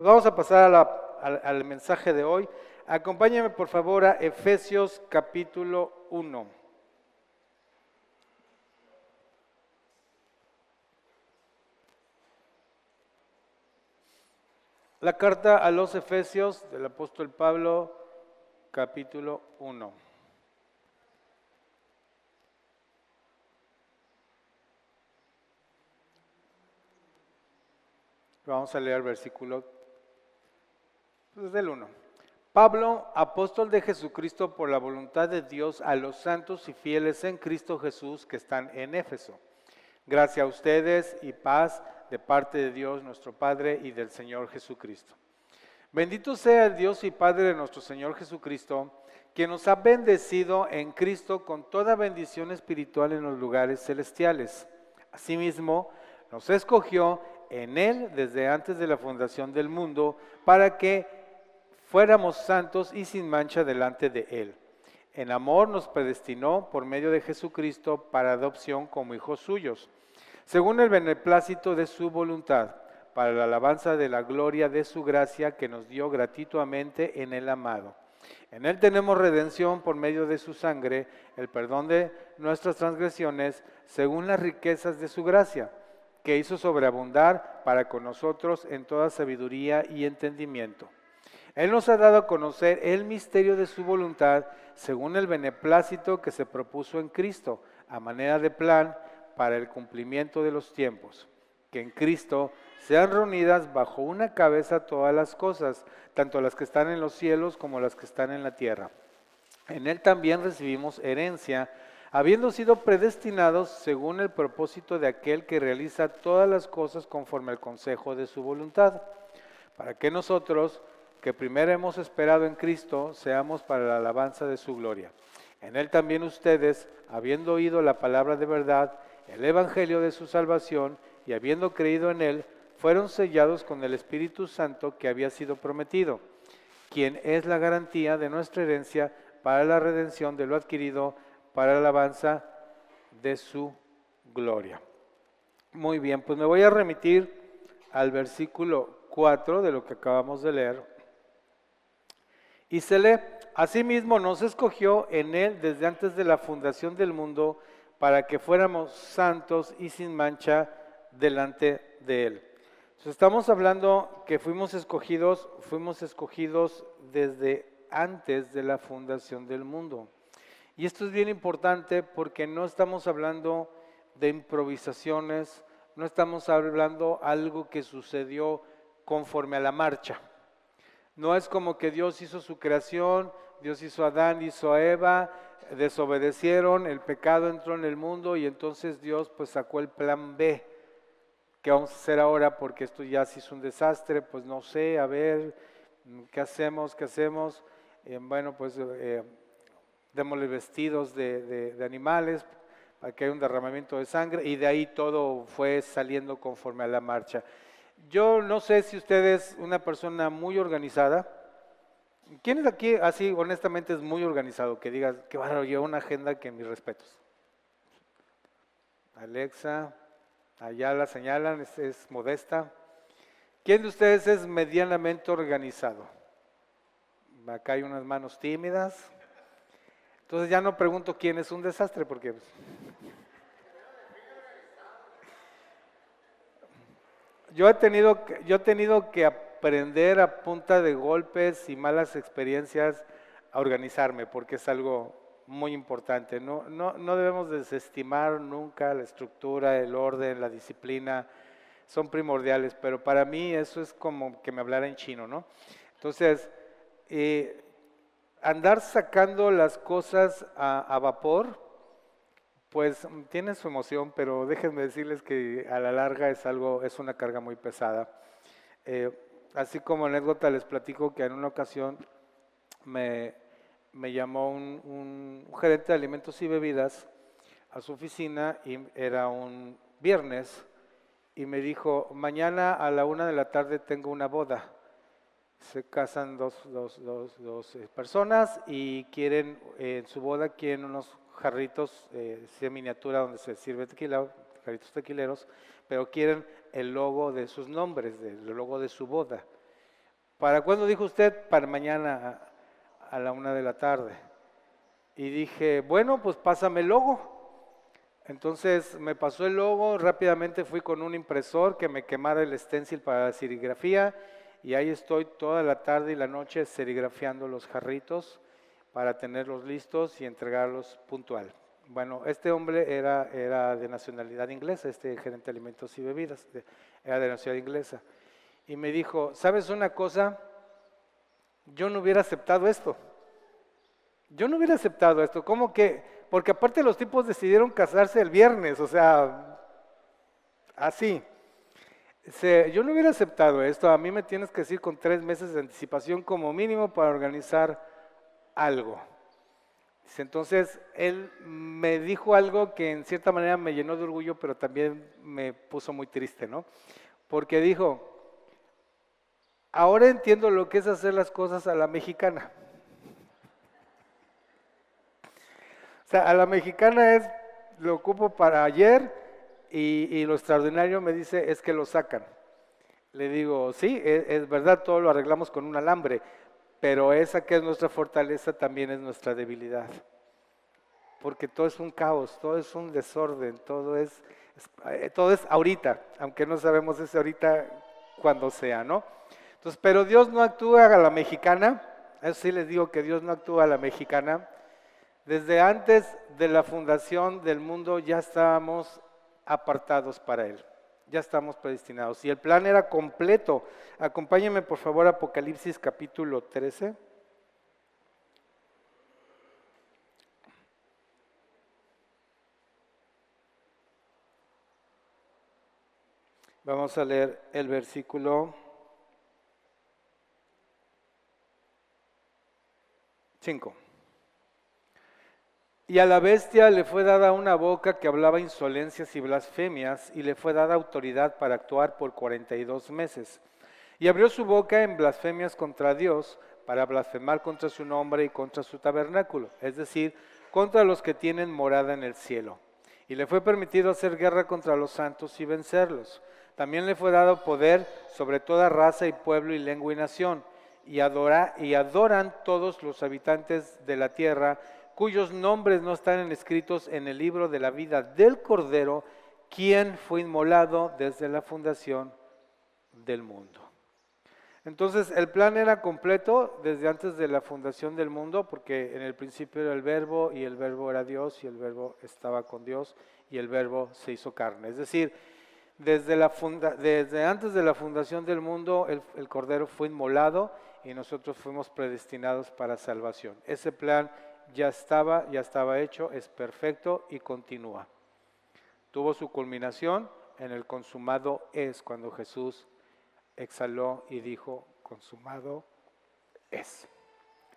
Vamos a pasar al mensaje de hoy. Acompáñame por favor a Efesios capítulo 1. La carta a los Efesios del apóstol Pablo, capítulo 1. Vamos a leer el versículo del 1. Pablo, apóstol de Jesucristo por la voluntad de Dios, a los santos y fieles en Cristo Jesús que están en Éfeso. Gracias a ustedes y paz de parte de Dios nuestro Padre y del Señor Jesucristo. Bendito sea el Dios y Padre de nuestro Señor Jesucristo, que nos ha bendecido en Cristo con toda bendición espiritual en los lugares celestiales. Asimismo, nos escogió en Él desde antes de la fundación del mundo para que fuéramos santos y sin mancha delante de Él. En amor nos predestinó por medio de Jesucristo para adopción como hijos suyos, según el beneplácito de su voluntad, para la alabanza de la gloria de su gracia que nos dio gratuitamente en el amado. En Él tenemos redención por medio de su sangre, el perdón de nuestras transgresiones, según las riquezas de su gracia, que hizo sobreabundar para con nosotros en toda sabiduría y entendimiento. Él nos ha dado a conocer el misterio de su voluntad, según el beneplácito que se propuso en Cristo, a manera de plan para el cumplimiento de los tiempos, que en Cristo sean reunidas bajo una cabeza todas las cosas, tanto las que están en los cielos como las que están en la tierra. En Él también recibimos herencia, habiendo sido predestinados según el propósito de aquel que realiza todas las cosas conforme al consejo de su voluntad, para que nosotros, que primero hemos esperado en Cristo, seamos para la alabanza de su gloria. En Él también ustedes, habiendo oído la palabra de verdad, el evangelio de su salvación, y habiendo creído en Él, fueron sellados con el Espíritu Santo que había sido prometido, quien es la garantía de nuestra herencia para la redención de lo adquirido, para la alabanza de su gloria. Muy bien, pues me voy a remitir al versículo 4 de lo que acabamos de leer. Y se lee: asimismo nos escogió en Él desde antes de la fundación del mundo para que fuéramos santos y sin mancha delante de Él. Entonces, estamos hablando que fuimos escogidos desde antes de la fundación del mundo. Y esto es bien importante porque no estamos hablando de improvisaciones, no estamos hablando algo que sucedió conforme a la marcha. No es como que Dios hizo su creación, Dios hizo a Adán, hizo a Eva, desobedecieron, el pecado entró en el mundo y entonces Dios pues sacó el plan B. ¿Qué vamos a hacer ahora? Porque esto ya se hizo un desastre, pues no sé, a ver, ¿qué hacemos? Bueno, pues démosle vestidos de animales para que haya un derramamiento de sangre y de ahí todo fue saliendo conforme a la marcha. Yo no sé si usted es una persona muy organizada. ¿Quién es aquí así honestamente es muy organizado? Que digas, qué bárbaro, lleva una agenda que mis respetos. Alexa, allá la señalan, es modesta. ¿Quién de ustedes es medianamente organizado? Acá hay unas manos tímidas. Entonces ya no pregunto quién es un desastre porque... Yo he tenido que aprender a punta de golpes y malas experiencias a organizarme porque es algo muy importante. No debemos desestimar nunca la estructura, el orden, la disciplina, son primordiales, pero para mí eso es como que me hablara en chino, ¿no? Entonces, andar sacando las cosas a vapor, pues tiene su emoción, pero déjenme decirles que a la larga es una carga muy pesada. Así como anécdota les platico que en una ocasión me llamó un gerente de alimentos y bebidas a su oficina y era un viernes y me dijo, mañana a la 1 de la tarde tengo una boda. Se casan dos personas y quieren, en su boda quieren unos jarritos de miniatura donde se sirve tequila, jarritos tequileros, pero quieren el logo de sus nombres, el logo de su boda. ¿para cuándo dijo usted? Para mañana a la 1 de la tarde. Y dije, bueno, pues pásame el logo. Entonces me pasó el logo, rápidamente fui con un impresor que me quemara el stencil para la serigrafía y ahí estoy toda la tarde y la noche serigrafiando los jarritos para tenerlos listos y entregarlos puntual. Bueno, este hombre era de nacionalidad inglesa, este gerente de alimentos y bebidas, era de nacionalidad inglesa. Y me dijo, ¿sabes una cosa? Yo no hubiera aceptado esto. Yo no hubiera aceptado esto. ¿Cómo que? Porque aparte los tipos decidieron casarse el viernes, o sea, así. Yo no hubiera aceptado esto. A mí me tienes que decir con 3 meses de anticipación como mínimo para organizar algo. Entonces, él me dijo algo que en cierta manera me llenó de orgullo, pero también me puso muy triste, ¿no? Porque dijo, ahora entiendo lo que es hacer las cosas a la mexicana. O sea, a la mexicana es, lo ocupo para ayer y lo extraordinario me dice es que lo sacan. Le digo, sí, es verdad, todo lo arreglamos con un alambre, pero esa que es nuestra fortaleza también es nuestra debilidad. Porque todo es un caos, todo es un desorden, todo es ahorita, aunque no sabemos ese ahorita cuando sea, ¿no? Entonces, pero Dios no actúa a la mexicana, eso sí les digo que Dios no actúa a la mexicana. Desde antes de la fundación del mundo ya estábamos apartados para Él, ya estamos predestinados. Y el plan era completo. Acompáñenme por favor a Apocalipsis capítulo 13. Vamos a leer el versículo 5. Y a la bestia le fue dada una boca que hablaba insolencias y blasfemias, y le fue dada autoridad para actuar por 42 meses. Y abrió su boca en blasfemias contra Dios, para blasfemar contra su nombre y contra su tabernáculo, es decir, contra los que tienen morada en el cielo. Y le fue permitido hacer guerra contra los santos y vencerlos. También le fue dado poder sobre toda raza y pueblo y lengua y nación, y adoran todos los habitantes de la tierra, cuyos nombres no están escritos en el libro de la vida del Cordero, quien fue inmolado desde la fundación del mundo. Entonces el plan era completo desde antes de la fundación del mundo, porque en el principio era el Verbo, y el Verbo era Dios, y el Verbo estaba con Dios, y el Verbo se hizo carne. Es decir, desde antes de la fundación del mundo, el Cordero fue inmolado, y nosotros fuimos predestinados para salvación. Ese plan ya estaba hecho, es perfecto y continúa. Tuvo su culminación en el consumado es, cuando Jesús exhaló y dijo, consumado es.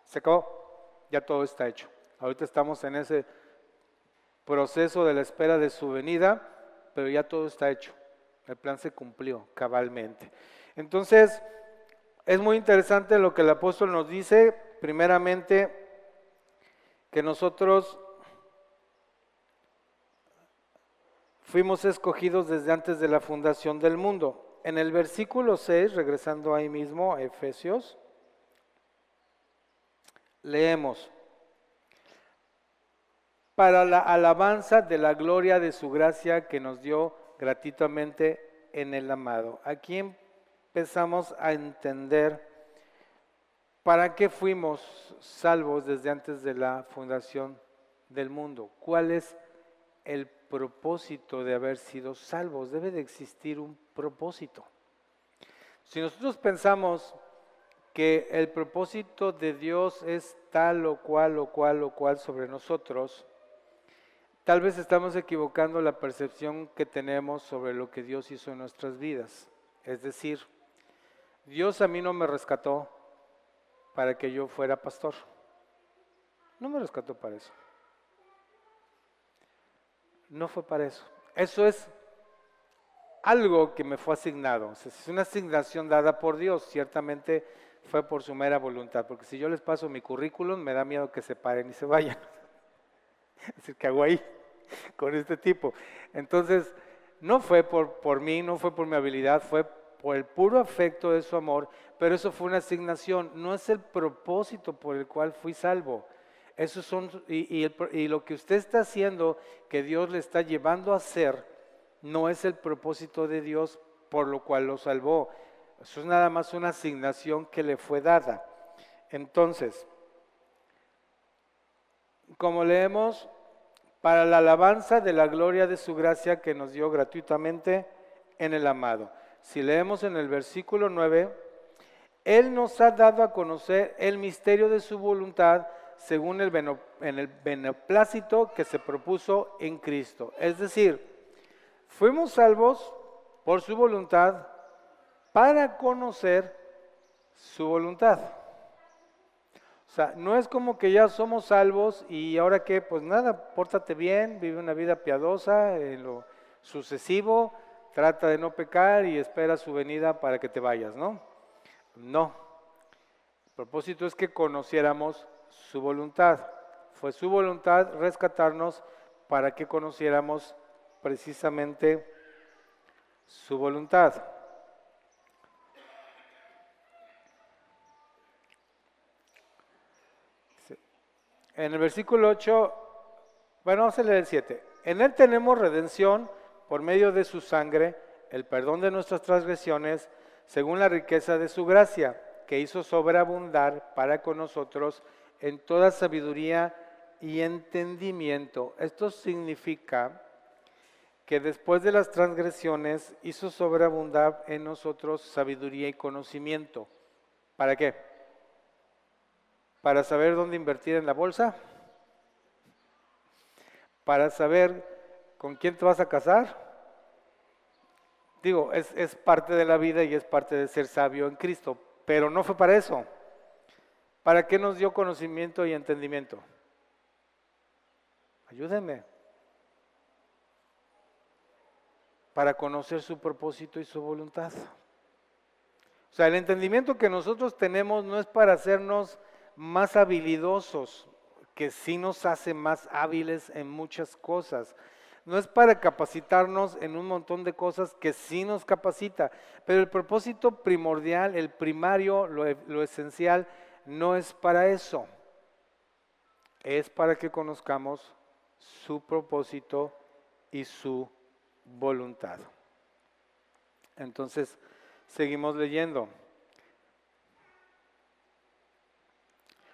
Se acabó, ya todo está hecho. Ahorita estamos en ese proceso de la espera de su venida, pero ya todo está hecho. El plan se cumplió cabalmente. Entonces, es muy interesante lo que el apóstol nos dice, primeramente, que nosotros fuimos escogidos desde antes de la fundación del mundo. En el versículo 6, regresando ahí mismo a Efesios, leemos, para la alabanza de la gloria de su gracia que nos dio gratuitamente en el amado. Aquí empezamos a entender para qué fuimos salvos desde antes de la fundación del mundo. ¿Cuál es el propósito de haber sido salvos? Debe de existir un propósito. Si nosotros pensamos que el propósito de Dios es tal o cual sobre nosotros, tal vez estamos equivocando la percepción que tenemos sobre lo que Dios hizo en nuestras vidas. Es decir, Dios a mí no me rescató para que yo fuera pastor. No me rescató para eso. No fue para eso. Eso es algo que me fue asignado. O sea, es una asignación dada por Dios. Ciertamente fue por su mera voluntad. Porque si yo les paso mi currículum, me da miedo que se paren y se vayan. Es decir, ¿qué hago ahí con este tipo? Entonces, no fue por mí, no fue por mi habilidad, fue por el puro afecto de su amor, pero eso fue una asignación, no es el propósito por el cual fui salvo. Eso son, y lo que usted está haciendo, que Dios le está llevando a hacer, no es el propósito de Dios por lo cual lo salvó. Eso es nada más una asignación que le fue dada. Entonces, como leemos, para la alabanza de la gloria de su gracia que nos dio gratuitamente en el amado. Si leemos en el versículo 9, Él nos ha dado a conocer el misterio de su voluntad según el beneplácito que se propuso en Cristo. Es decir, fuimos salvos por su voluntad para conocer su voluntad. O sea, no es como que ya somos salvos y ahora que, pues nada, pórtate bien, vive una vida piadosa, en lo sucesivo, trata de no pecar y espera su venida para que te vayas, ¿no? No. El propósito es que conociéramos su voluntad. Fue su voluntad rescatarnos para que conociéramos precisamente su voluntad. En el versículo 8, bueno, vamos a leer el 7. En Él tenemos redención por medio de su sangre, el perdón de nuestras transgresiones, según la riqueza de su gracia, que hizo sobreabundar para con nosotros en toda sabiduría y entendimiento. Esto significa que después de las transgresiones hizo sobreabundar en nosotros sabiduría y conocimiento. ¿Para qué? ¿Para saber dónde invertir en la bolsa? ¿Para saber con quién te vas a casar? Digo, es parte de la vida y es parte de ser sabio en Cristo, pero no fue para eso. ¿Para qué nos dio conocimiento y entendimiento? Ayúdenme. Para conocer su propósito y su voluntad. O sea, el entendimiento que nosotros tenemos no es para hacernos más habilidosos, que sí nos hace más hábiles en muchas cosas. No es para capacitarnos en un montón de cosas que sí nos capacita, pero el propósito primordial, el primario, lo esencial, no es para eso. Es para que conozcamos su propósito y su voluntad. Entonces, seguimos leyendo.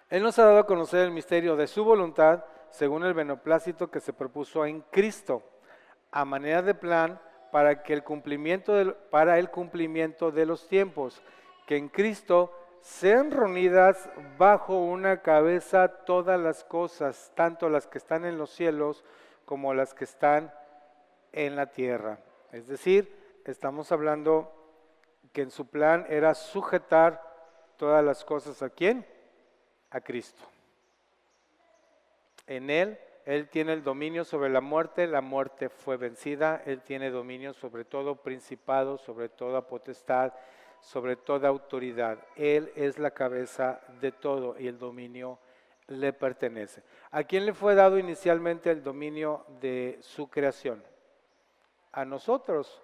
Él nos ha dado a conocer el misterio de su voluntad según el beneplácito que se propuso en Cristo, a manera de plan para el cumplimiento de los tiempos, que en Cristo sean reunidas bajo una cabeza todas las cosas, tanto las que están en los cielos como las que están en la tierra. Es decir, estamos hablando que en su plan era sujetar todas las cosas ¿a quién? A Cristo. En Él tiene el dominio sobre la muerte fue vencida, Él tiene dominio sobre todo principado, sobre toda potestad, sobre toda autoridad. Él es la cabeza de todo y el dominio le pertenece. ¿A quién le fue dado inicialmente el dominio de su creación? A nosotros,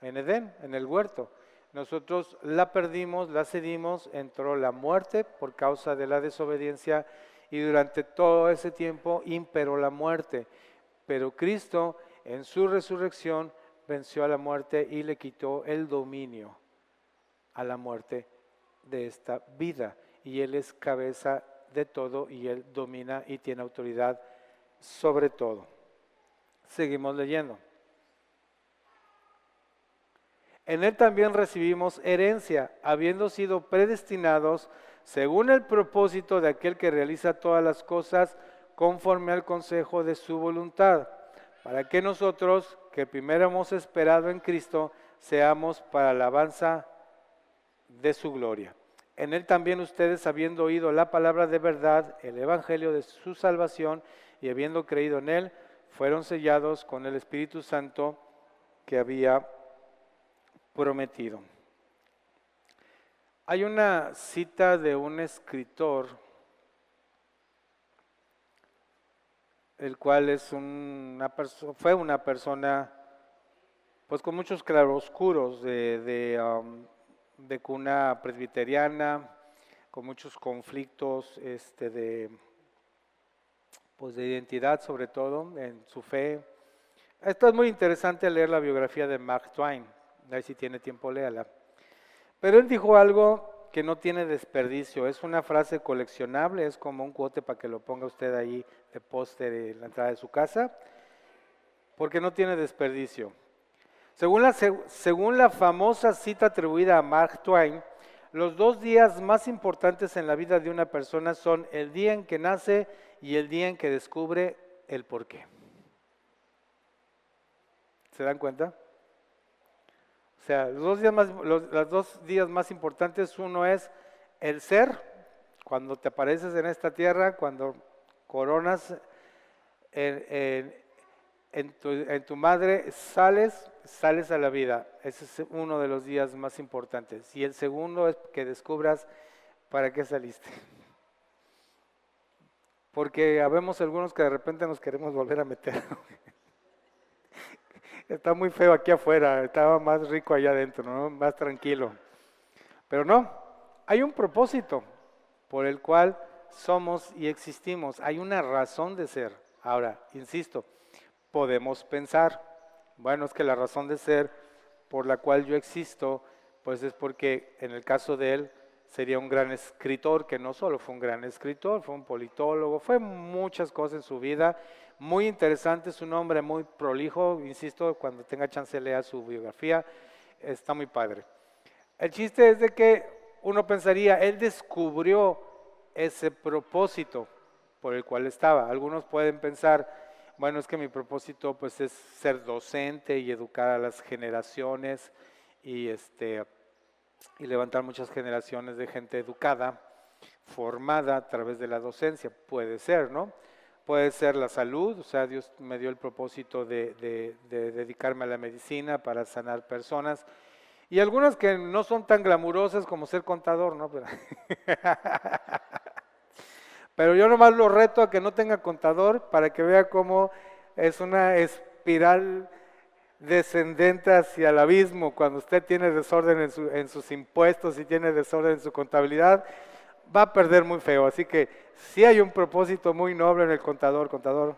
en Edén, en el huerto. Nosotros la perdimos, la cedimos, entró la muerte por causa de la desobediencia y durante todo ese tiempo imperó la muerte. Pero Cristo en su resurrección venció a la muerte y le quitó el dominio a la muerte de esta vida. Y Él es cabeza de todo y Él domina y tiene autoridad sobre todo. Seguimos leyendo. En Él también recibimos herencia, habiendo sido predestinados según el propósito de aquel que realiza todas las cosas conforme al consejo de su voluntad, para que nosotros, que primero hemos esperado en Cristo, seamos para alabanza de su gloria. En Él también ustedes, habiendo oído la palabra de verdad, el evangelio de su salvación, y habiendo creído en Él, fueron sellados con el Espíritu Santo que había prometido. Hay una cita de un escritor, el cual fue una persona pues con muchos claroscuros de cuna presbiteriana, con muchos conflictos pues de identidad sobre todo, en su fe. Esto es muy interesante leer la biografía de Mark Twain, a ver si tiene tiempo, léala. Pero él dijo algo que no tiene desperdicio, es una frase coleccionable, es como un cuote para que lo ponga usted ahí de póster en la entrada de su casa, porque no tiene desperdicio. Según la famosa cita atribuida a Mark Twain, los 2 días más importantes en la vida de una persona son el día en que nace y el día en que descubre el porqué. ¿Se dan cuenta? O sea, los 2 días más importantes, uno es el ser, cuando te apareces en esta tierra, cuando coronas en tu madre, sales a la vida. Ese es uno de los días más importantes. Y el segundo es que descubras para qué saliste. Porque habemos algunos que de repente nos queremos volver a meter. Está muy feo aquí afuera, estaba más rico allá adentro, ¿no? Más tranquilo. Pero no, hay un propósito por el cual somos y existimos. Hay una razón de ser. Ahora, insisto, podemos pensar, bueno, es que la razón de ser por la cual yo existo, pues es porque en el caso de él sería un gran escritor, que no solo fue un gran escritor, fue un politólogo, fue muchas cosas en su vida, muy interesante, es un hombre muy prolijo, insisto, cuando tenga chance lea su biografía, está muy padre. El chiste es de que uno pensaría, él descubrió ese propósito por el cual estaba. Algunos pueden pensar, bueno, es que mi propósito pues es ser docente y educar a las generaciones y levantar muchas generaciones de gente educada, formada a través de la docencia. Puede ser, ¿no? Puede ser la salud, o sea, Dios me dio el propósito de dedicarme a la medicina para sanar personas. Y algunas que no son tan glamurosas como ser contador, ¿no? Pero yo nomás lo reto a que no tenga contador para que vea cómo es una espiral descendente hacia el abismo. Cuando usted tiene desorden en sus impuestos y tiene desorden en su contabilidad, va a perder muy feo. Así que sí hay un propósito muy noble en el contador.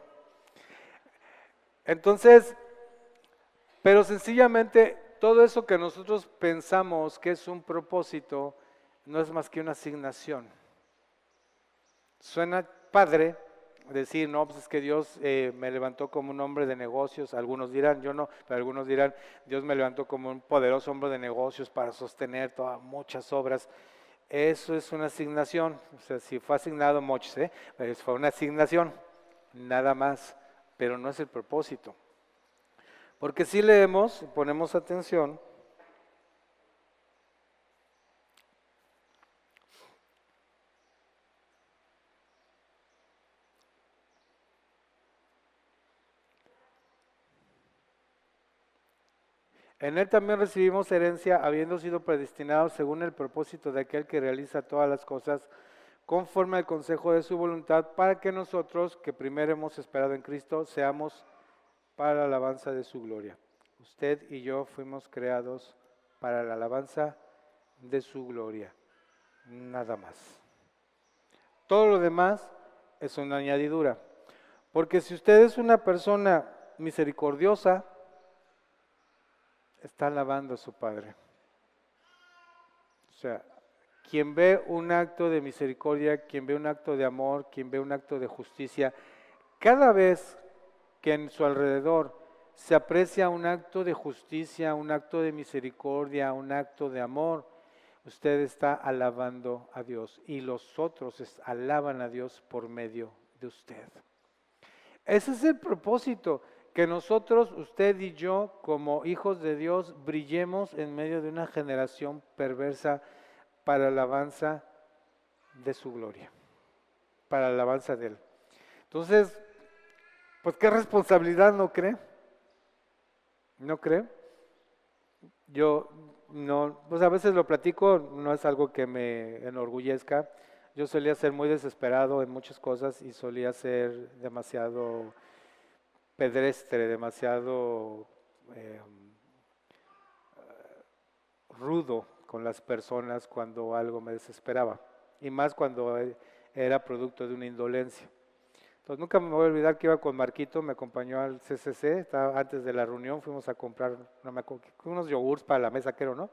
Entonces, pero sencillamente todo eso que nosotros pensamos que es un propósito, no es más que una asignación. Suena padre decir, no, pues es que Dios me levantó como un hombre de negocios, algunos dirán, yo no, pero algunos dirán, Dios me levantó como un poderoso hombre de negocios para sostener todas muchas obras. Eso es una asignación, o sea, si fue asignado muchos, pues fue una asignación, nada más, pero no es el propósito. Porque si leemos, ponemos atención, en él también recibimos herencia, habiendo sido predestinados según el propósito de aquel que realiza todas las cosas, conforme al consejo de su voluntad, para que nosotros, que primero hemos esperado en Cristo, seamos para la alabanza de su gloria. Usted y yo fuimos creados para la alabanza de su gloria, nada más. Todo lo demás es una añadidura, porque si usted es una persona misericordiosa, está alabando a su Padre. O sea, quien ve un acto de misericordia, quien ve un acto de amor, quien ve un acto de justicia, cada vez que en su alrededor se aprecia un acto de justicia, un acto de misericordia, un acto de amor, usted está alabando a Dios y los otros alaban a Dios por medio de usted. Ese es el propósito, que nosotros, usted y yo, como hijos de Dios, brillemos en medio de una generación perversa para la alabanza de su gloria, para la alabanza de Él. Entonces, pues qué responsabilidad, ¿no cree? ¿No cree? Yo no, pues a veces lo platico, no es algo que me enorgullezca. Yo solía ser muy desesperado en muchas cosas y solía ser demasiado pedestre, demasiado rudo con las personas cuando algo me desesperaba, y más cuando era producto de una indolencia. Entonces nunca me voy a olvidar que iba con Marquito, me acompañó al CCC, estaba antes de la reunión, fuimos a comprar unos yogurts para la mesa, creo, ¿no?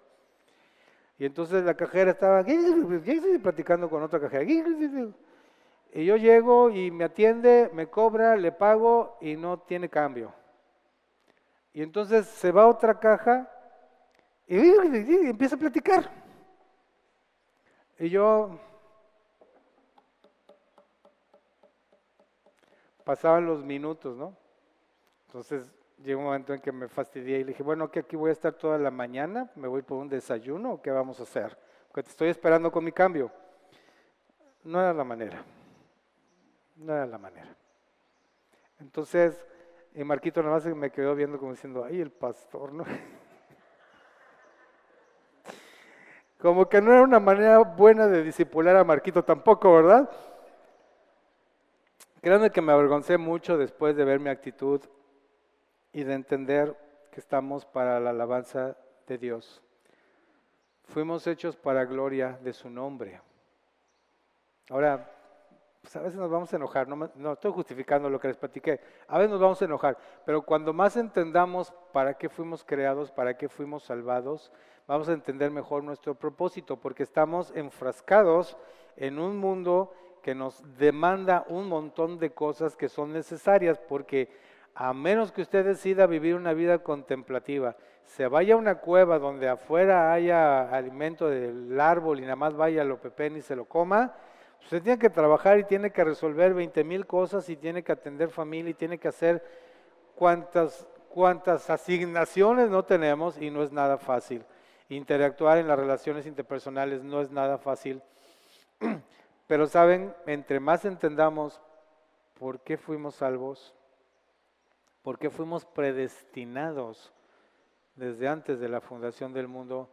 Y entonces la cajera estaba platicando con otra cajera. Y yo llego y me atiende, me cobra, le pago y no tiene cambio. Y entonces se va a otra caja y empieza a platicar. Y yo, pasaban los minutos, ¿no? Entonces llegó un momento en que me fastidié y le dije, bueno, que aquí voy a estar toda la mañana, ¿me voy por un desayuno o qué vamos a hacer? Porque te estoy esperando con mi cambio. No era la manera, no era la manera. Entonces, Marquito nada más me quedó viendo como diciendo, ay, el pastor, ¿no? Como que no era una manera buena de discipular a Marquito tampoco, ¿verdad? Créanme que me avergoncé mucho después de ver mi actitud y de entender que estamos para la alabanza de Dios. Fuimos hechos para gloria de su nombre. Ahora, pues a veces nos vamos a enojar, no estoy justificando lo que les platiqué, a veces nos vamos a enojar, pero cuando más entendamos para qué fuimos creados, para qué fuimos salvados, vamos a entender mejor nuestro propósito, porque estamos enfrascados en un mundo que nos demanda un montón de cosas que son necesarias, porque a menos que usted decida vivir una vida contemplativa, se vaya a una cueva donde afuera haya alimento del árbol y nada más vaya, lo pepene y se lo coma, usted tiene que trabajar y tiene que resolver 20,000 cosas y tiene que atender familia y tiene que hacer cuantas asignaciones no tenemos y no es nada fácil. Interactuar en las relaciones interpersonales no es nada fácil. Pero saben, entre más entendamos por qué fuimos salvos, por qué fuimos predestinados desde antes de la fundación del mundo,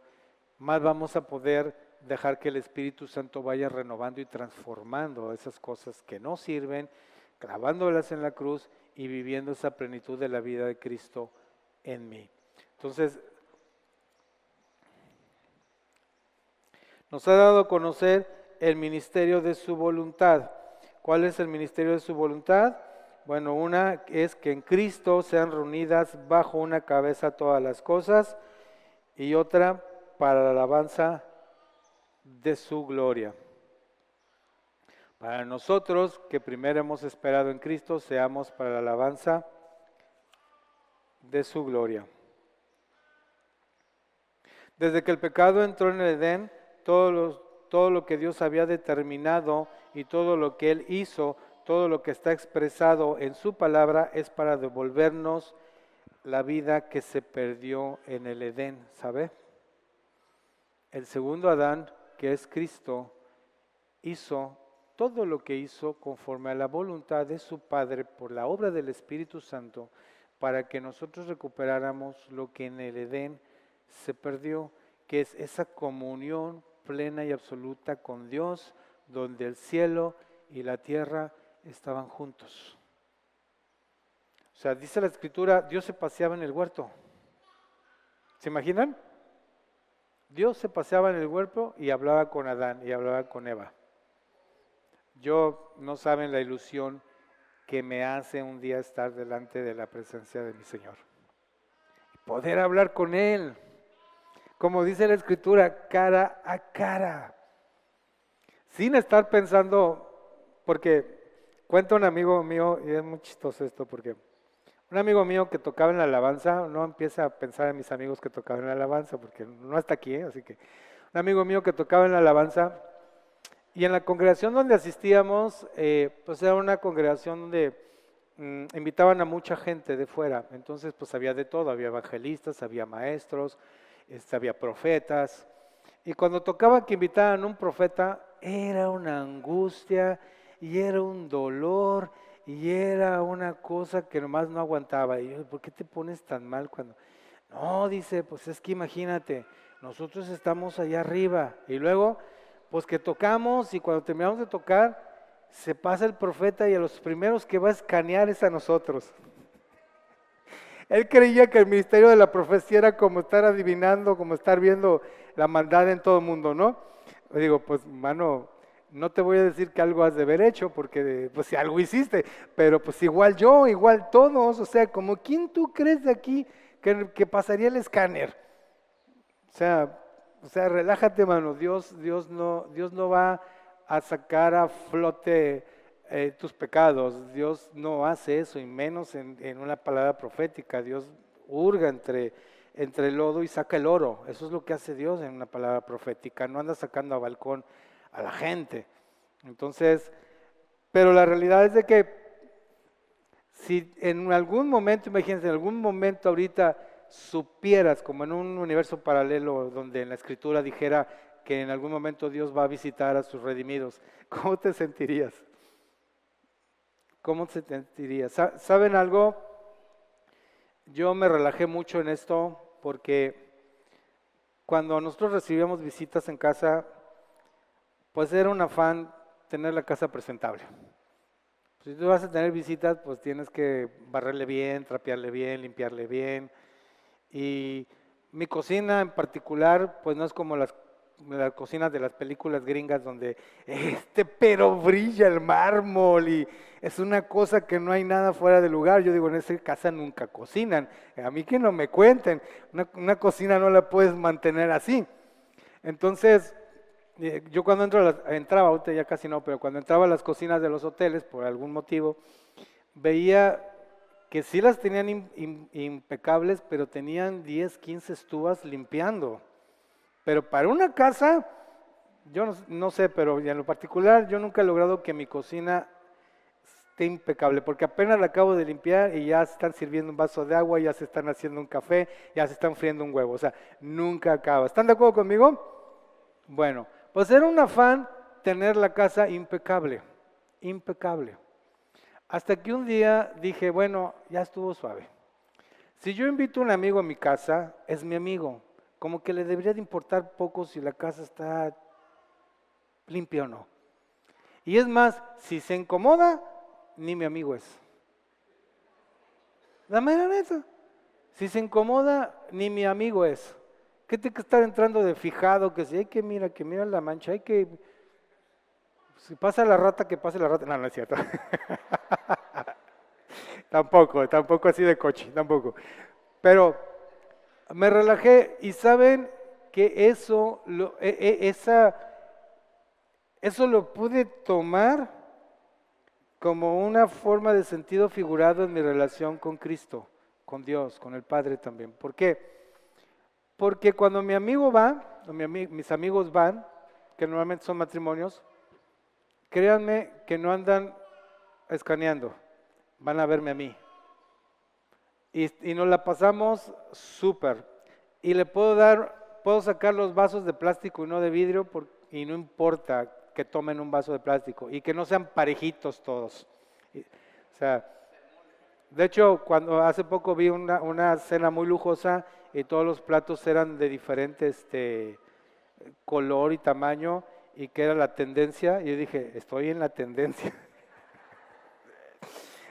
más vamos a poder dejar que el Espíritu Santo vaya renovando y transformando esas cosas que no sirven, clavándolas en la cruz y viviendo esa plenitud de la vida de Cristo en mí. Entonces, nos ha dado a conocer el ministerio de su voluntad. ¿Cuál es el ministerio de su voluntad? Bueno, una es que en Cristo sean reunidas bajo una cabeza todas las cosas, y otra para la alabanza de su gloria. Para nosotros, que primero hemos esperado en Cristo, seamos para la alabanza de su gloria. Desde que el pecado entró en el Edén, todo lo que Dios había determinado y todo lo que Él hizo, todo lo que está expresado en su palabra es para devolvernos la vida que se perdió en el Edén, ¿sabe? El segundo Adán, que es Cristo, hizo todo lo que hizo conforme a la voluntad de su Padre por la obra del Espíritu Santo para que nosotros recuperáramos lo que en el Edén se perdió, que es esa comunión plena y absoluta con Dios, donde el cielo y la tierra estaban juntos. O sea, dice la Escritura, Dios se paseaba en el huerto. ¿Se imaginan? Dios se paseaba en el huerto y hablaba con Adán y hablaba con Eva. No saben la ilusión que me hace un día estar delante de la presencia de mi Señor. Poder hablar con Él, como dice la Escritura, cara a cara. Sin estar pensando, porque cuenta un amigo mío, y es muy chistoso esto, porque un amigo mío que tocaba en la alabanza, no empieza a pensar en mis amigos que tocaban en la alabanza, porque no está aquí, así que un amigo mío que tocaba en la alabanza, y en la congregación donde asistíamos, pues era una congregación donde invitaban a mucha gente de fuera, entonces pues había de todo, había evangelistas, había maestros, había profetas, y cuando tocaba que invitaran a un profeta, era una angustia, y era un dolor, y era una cosa que nomás no aguantaba. Y yo, ¿por qué te pones tan mal cuando? No, dice, pues es que imagínate, nosotros estamos allá arriba, y luego, pues que tocamos, y cuando terminamos de tocar, se pasa el profeta, y a los primeros que va a escanear es a nosotros. Él creía que el ministerio de la profecía era como estar adivinando, como estar viendo la maldad en todo el mundo, ¿no? Le digo, pues, mano, no te voy a decir que algo has de haber hecho, porque pues si algo hiciste, pero pues igual yo, igual todos, o sea, como quién tú crees de aquí que pasaría el escáner. O sea, relájate, mano. Dios no va a sacar a flote tus pecados. Dios no hace eso, y menos en una palabra profética. Dios hurga entre el lodo y saca el oro. Eso es lo que hace Dios en una palabra profética. No anda sacando a balcón a la gente. Entonces, pero la realidad es de que si en algún momento, imagínense, en algún momento ahorita supieras, como en un universo paralelo donde en la escritura dijera que en algún momento Dios va a visitar a sus redimidos, ¿cómo te sentirías? ¿Cómo te sentirías? ¿Saben algo? Yo me relajé mucho en esto porque cuando nosotros recibíamos visitas en casa, pues era un afán tener la casa presentable. Si tú vas a tener visitas, pues tienes que barrerle bien, trapearle bien, limpiarle bien. Y mi cocina en particular, pues no es como las cocinas de las películas gringas donde pero brilla el mármol y es una cosa que no hay nada fuera de lugar. Yo digo, en esa casa nunca cocinan. A mí que no me cuenten, una cocina no la puedes mantener así. Entonces, yo cuando entraba, ahorita ya casi no, pero cuando entraba a las cocinas de los hoteles, por algún motivo, veía que sí las tenían impecables, pero tenían 10, 15 estufas limpiando. Pero para una casa, yo no sé, pero en lo particular yo nunca he logrado que mi cocina esté impecable, porque apenas la acabo de limpiar y ya se están sirviendo un vaso de agua, ya se están haciendo un café, ya se están friendo un huevo, o sea, nunca acaba. ¿Están de acuerdo conmigo? Bueno, pues era un afán tener la casa impecable, impecable. Hasta que un día dije, bueno, ya estuvo suave. Si yo invito a un amigo a mi casa, es mi amigo. Como que le debería de importar poco si la casa está limpia o no. Y es más, si se incomoda, ni mi amigo es. La mera neta. Si se incomoda, ni mi amigo es. ¿Qué tiene que estar entrando de fijado? Que si hay que mira la mancha, hay que... Si pasa la rata, que pase la rata. No, no es cierto. Tampoco así de coche, tampoco. Pero me relajé y saben que eso lo pude tomar como una forma de sentido figurado en mi relación con Cristo, con Dios, con el Padre también. ¿Por qué? Porque cuando mi amigo va, o mis amigos van, que normalmente son matrimonios, créanme que no andan escaneando, van a verme a mí. Y nos la pasamos súper. Y le puedo sacar los vasos de plástico y no de vidrio, y no importa que tomen un vaso de plástico y que no sean parejitos todos. O sea, de hecho, cuando hace poco vi una cena muy lujosa y todos los platos eran de diferente color y tamaño y que era la tendencia, y yo dije, estoy en la tendencia.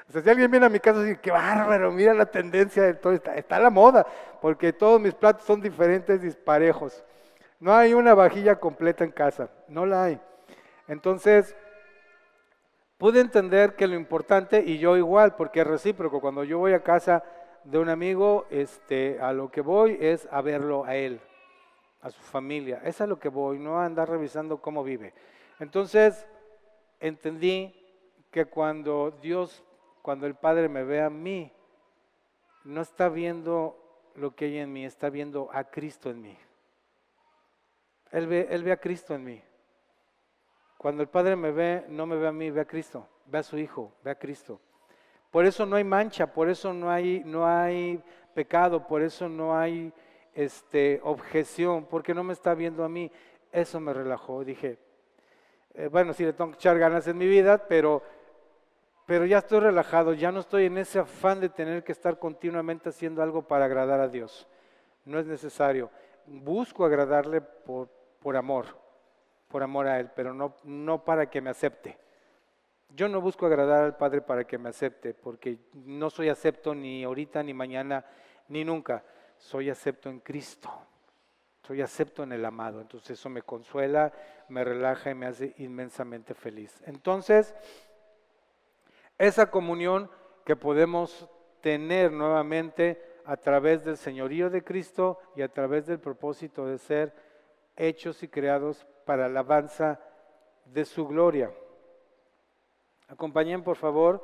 O sea, si alguien viene a mi casa y dice, qué bárbaro, mira la tendencia de todo, está a la moda, porque todos mis platos son diferentes, disparejos. No hay una vajilla completa en casa, no la hay. Entonces, pude entender que lo importante, y yo igual, porque es recíproco, cuando yo voy a casa de un amigo, a lo que voy es a verlo a él, a su familia, es a lo que voy, no a andar revisando cómo vive. Entonces, entendí que cuando el Padre me ve a mí, no está viendo lo que hay en mí, está viendo a Cristo en mí. Él ve a Cristo en mí. Cuando el Padre me ve, no me ve a mí, ve a Cristo, ve a su Hijo, ve a Cristo. Por eso no hay mancha, por eso no hay pecado, por eso no hay objeción, porque no me está viendo a mí. Eso me relajó. Dije, bueno, sí le tengo que echar ganas en mi vida, pero ya estoy relajado, ya no estoy en ese afán de tener que estar continuamente haciendo algo para agradar a Dios. No es necesario. Busco agradarle por amor a Él, pero no para que me acepte. Yo no busco agradar al Padre para que me acepte, porque no soy acepto ni ahorita, ni mañana, ni nunca. Soy acepto en Cristo. Soy acepto en el amado. Entonces eso me consuela, me relaja y me hace inmensamente feliz. Entonces, esa comunión que podemos tener nuevamente a través del señorío de Cristo y a través del propósito de ser hechos y creados para alabanza de su gloria. Acompañen por favor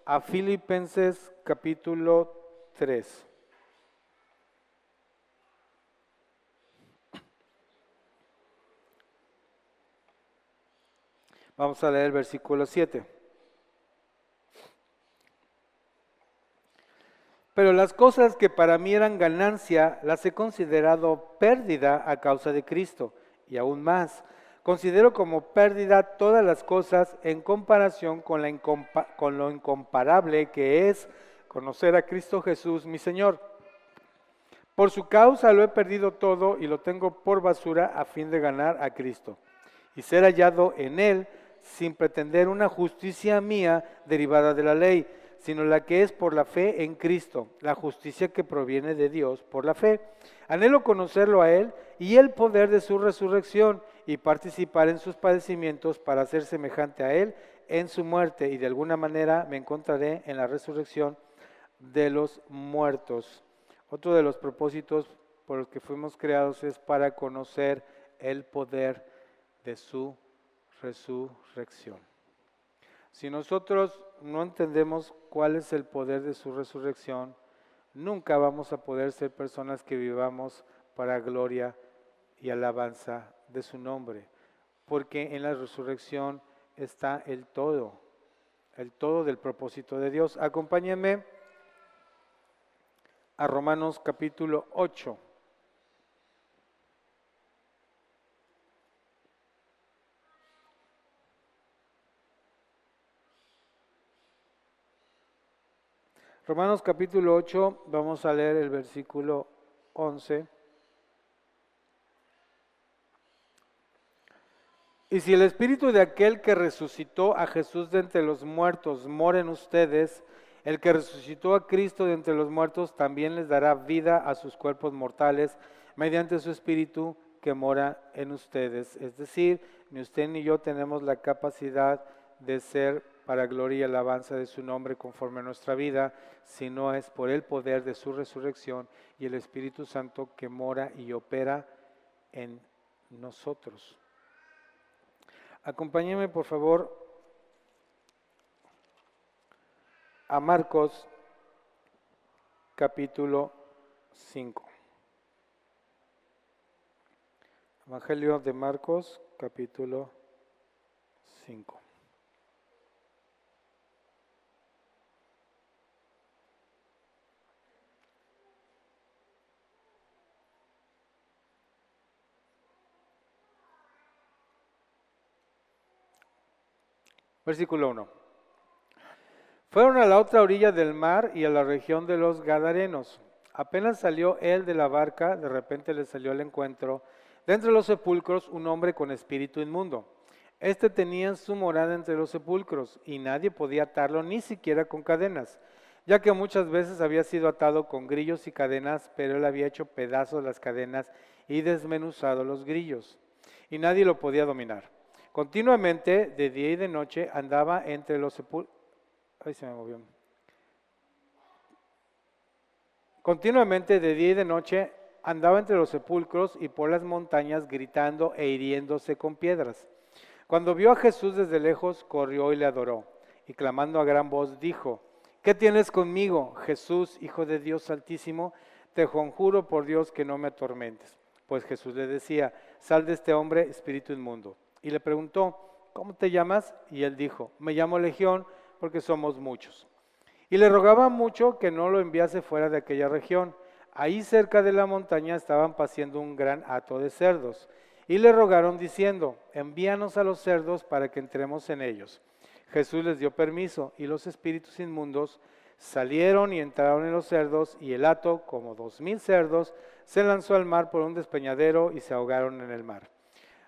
a Filipenses capítulo 3. Vamos a leer el versículo 7. Pero las cosas que para mí eran ganancia, las he considerado pérdida a causa de Cristo. Y aún más, considero como pérdida todas las cosas en comparación con lo incomparable que es conocer a Cristo Jesús, mi Señor. Por su causa lo he perdido todo y lo tengo por basura a fin de ganar a Cristo y ser hallado en Él sin pretender una justicia mía derivada de la ley, sino la que es por la fe en Cristo, la justicia que proviene de Dios por la fe. Anhelo conocerlo a Él y el poder de su resurrección y participar en sus padecimientos para ser semejante a Él en su muerte, y de alguna manera me encontraré en la resurrección de los muertos. Otro de los propósitos por los que fuimos creados es para conocer el poder de su resurrección. Si nosotros no entendemos cuál es el poder de su resurrección, nunca vamos a poder ser personas que vivamos para gloria y alabanza de su nombre, porque en la resurrección está el todo del propósito de Dios. Acompáñenme a Romanos capítulo 8. Romanos capítulo 8, vamos a leer el versículo 11. Y si el espíritu de aquel que resucitó a Jesús de entre los muertos mora en ustedes, el que resucitó a Cristo de entre los muertos también les dará vida a sus cuerpos mortales mediante su espíritu que mora en ustedes. Es decir, ni usted ni yo tenemos la capacidad de ser para gloria y alabanza de su nombre conforme a nuestra vida, sino es por el poder de su resurrección y el Espíritu Santo que mora y opera en nosotros. Acompáñenme por favor a Marcos capítulo 5. Evangelio de Marcos capítulo 5. Versículo 1. Fueron a la otra orilla del mar y a la región de los Gadarenos. Apenas salió él de la barca, de repente le salió al encuentro, de entre los sepulcros, un hombre con espíritu inmundo. Este tenía su morada entre los sepulcros, y nadie podía atarlo ni siquiera con cadenas, ya que muchas veces había sido atado con grillos y cadenas, pero él había hecho pedazos las cadenas y desmenuzado los grillos, y nadie lo podía dominar. Continuamente, de día y de noche, andaba entre los sepulcros. Ay, se me movió. Continuamente, de día y de noche, andaba entre los sepulcros y por las montañas gritando e hiriéndose con piedras. Cuando vio a Jesús desde lejos, corrió y le adoró, y clamando a gran voz dijo: ¿Qué tienes conmigo, Jesús, Hijo de Dios Altísimo? Te conjuro por Dios que no me atormentes. Pues Jesús le decía: sal de este hombre, espíritu inmundo. Y le preguntó: ¿cómo te llamas? Y él dijo: me llamo Legión, porque somos muchos. Y le rogaba mucho que no lo enviase fuera de aquella región. Ahí cerca de la montaña estaban paciendo un gran hato de cerdos. Y le rogaron diciendo: envíanos a los cerdos para que entremos en ellos. Jesús les dio permiso, y los espíritus inmundos salieron y entraron en los cerdos, y el hato, como 2000 cerdos, se lanzó al mar por un despeñadero y se ahogaron en el mar.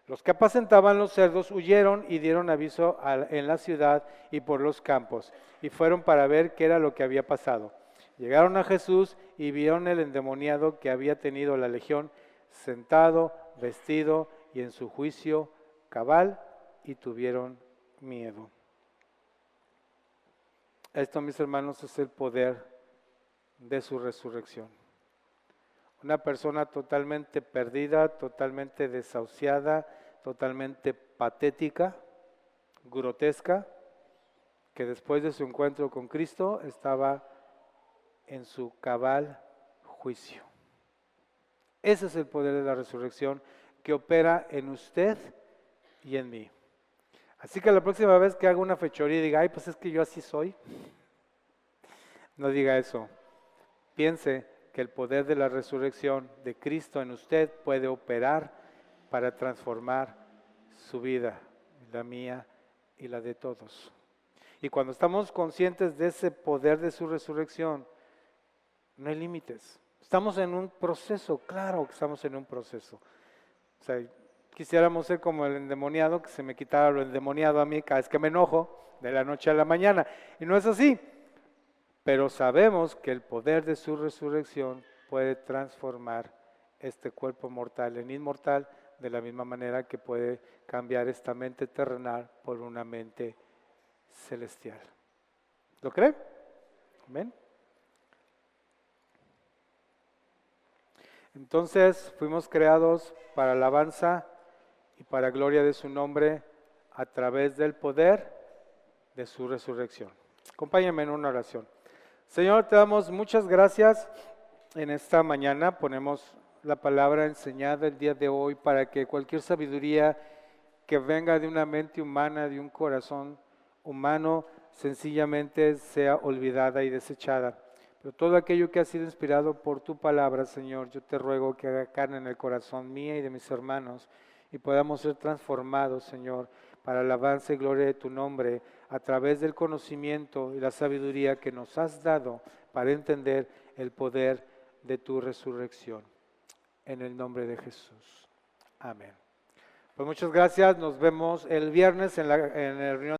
Los que apacentaban los cerdos huyeron y dieron aviso en la ciudad y por los campos, y fueron para ver qué era lo que había pasado. Llegaron a Jesús y vieron el endemoniado que había tenido la legión, sentado, vestido y en su juicio cabal, y tuvieron miedo. Esto, mis hermanos, es el poder de su resurrección. Una persona totalmente perdida, totalmente desahuciada, totalmente patética, grotesca, que después de su encuentro con Cristo estaba en su cabal juicio. Ese es el poder de la resurrección que opera en usted y en mí. Así que la próxima vez que haga una fechoría y diga, ay, pues es que yo así soy, no diga eso. Piense que el poder de la resurrección de Cristo en usted puede operar para transformar su vida, la mía y la de todos. Y cuando estamos conscientes de ese poder de su resurrección, no hay límites. Estamos en un proceso, claro que estamos en un proceso. O sea, quisiéramos ser como el endemoniado, que se me quitara lo endemoniado a mí cada vez que me enojo, de la noche a la mañana. Y no es así. Pero sabemos que el poder de su resurrección puede transformar este cuerpo mortal en inmortal, de la misma manera que puede cambiar esta mente terrenal por una mente celestial. ¿Lo cree? Amén. Entonces fuimos creados para alabanza y para gloria de su nombre a través del poder de su resurrección. Acompáñame en una oración. Señor, te damos muchas gracias en esta mañana. Ponemos la palabra enseñada el día de hoy para que cualquier sabiduría que venga de una mente humana, de un corazón humano, sencillamente sea olvidada y desechada. Pero todo aquello que ha sido inspirado por tu palabra, Señor, yo te ruego que haga carne en el corazón mía y de mis hermanos y podamos ser transformados, Señor, para alabanza y gloria de tu nombre, a través del conocimiento y la sabiduría que nos has dado para entender el poder de tu resurrección. En el nombre de Jesús. Amén. Pues muchas gracias. Nos vemos el viernes en la reunión.